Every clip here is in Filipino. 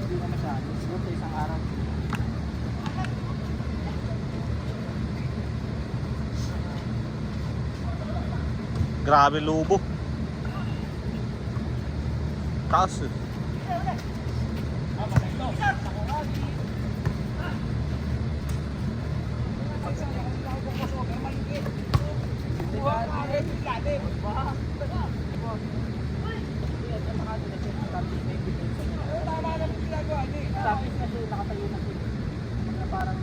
hindi na masyado. Siguro sa isang araw. Grabe lubo. Kaso. Tapos kasi nakatayo na siya. Parang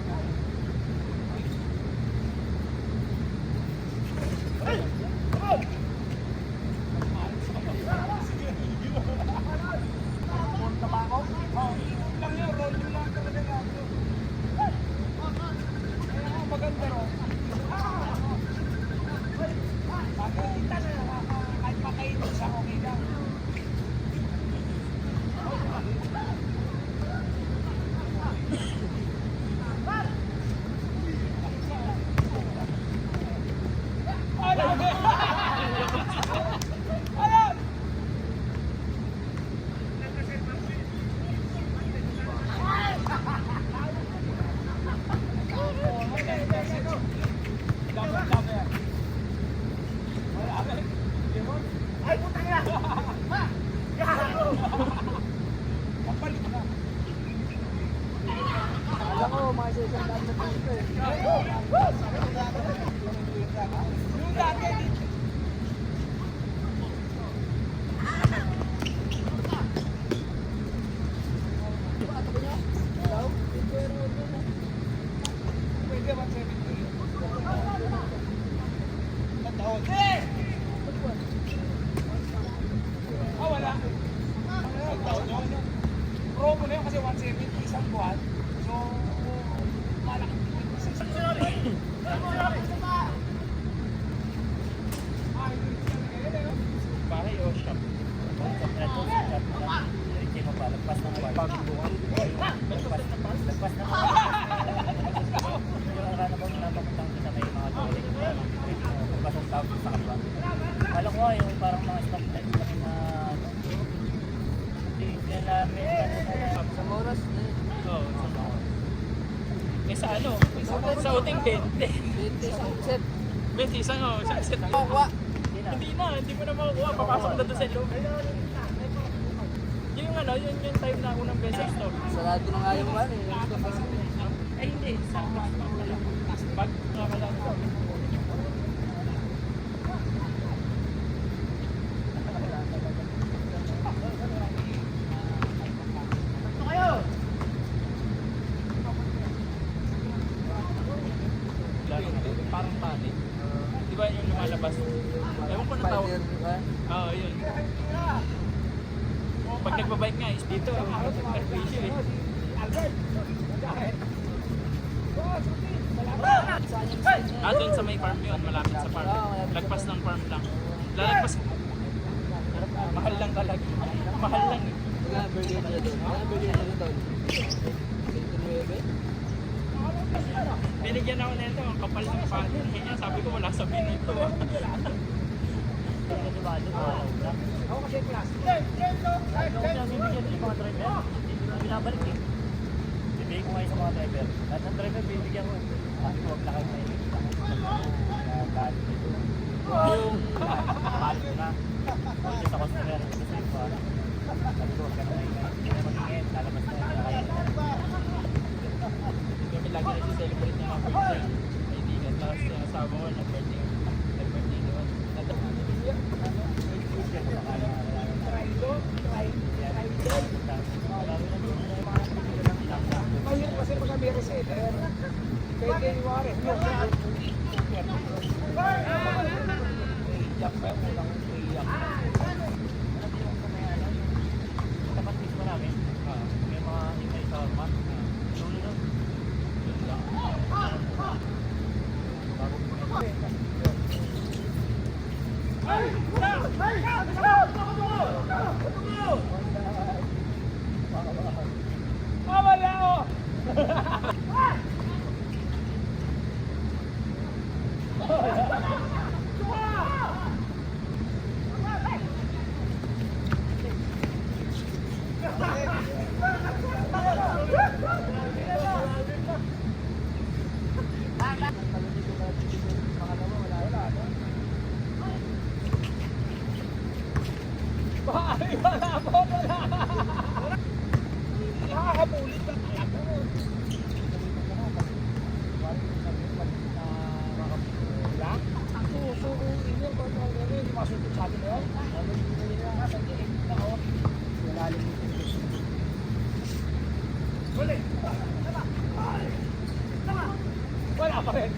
promo na yun kasi 170 isang buwan. So, malaki. Bahay o shop? Hindi mo pa, lagpas ng buwan. Lagpas ng buwan. Yung arana ko napapuntang kita may mga tuloy. Lagpas ang tawag sa kapwa. Alam ko yung parang mga stop light na hindi namin Sa oras, oo, sa ano? Sa uting 20 isang set. 20 isang set. Makuha. Hindi mo na makukuha. Papasok na doon sa loob. Yung ano, yung time na unang beses to. Sarado na nga yung man eh. Ay hindi, sa pag nakalang to. Parang panic. Di ba yung lumalabas? Ewan ko na tawag. Oo, yun. Pag nagbabike nga is dito. Nag-issue eh. Doon sa may farm yun. Malapit sa farm. Lagpas ng farm lang. Lalagpas. Mahal lang talaga. Mahal lang eh. Binigyan ako nito, ang kapal ng panin niya. Sabi ko wala sa binito. Ako kasi class. Bibigyan yung mga driver. Binabalik eh. Bibigyan ko ngayon sa mga driver. Lahat ng driver bibigyan ko. Sabi ko huwag na kayo may yung balik ko na. Pwede sa customer. Ito sa iba. Sabi ko huwag ka na may hindi na magingin. Lalabas na yung kayo. Kami lagi nag-celebrate ng mga birthday. Kaibigan. Tapos yung asawa ko nag-birthday. Nag-birthday naman. Mahirap kasi pag may reseller. Kaya kayo yung wari. Iyak pa yung ulang iyak. Tapat mismo namin. May mga himay sa arma. Dulo na. Dulo lang. Wala pa rin.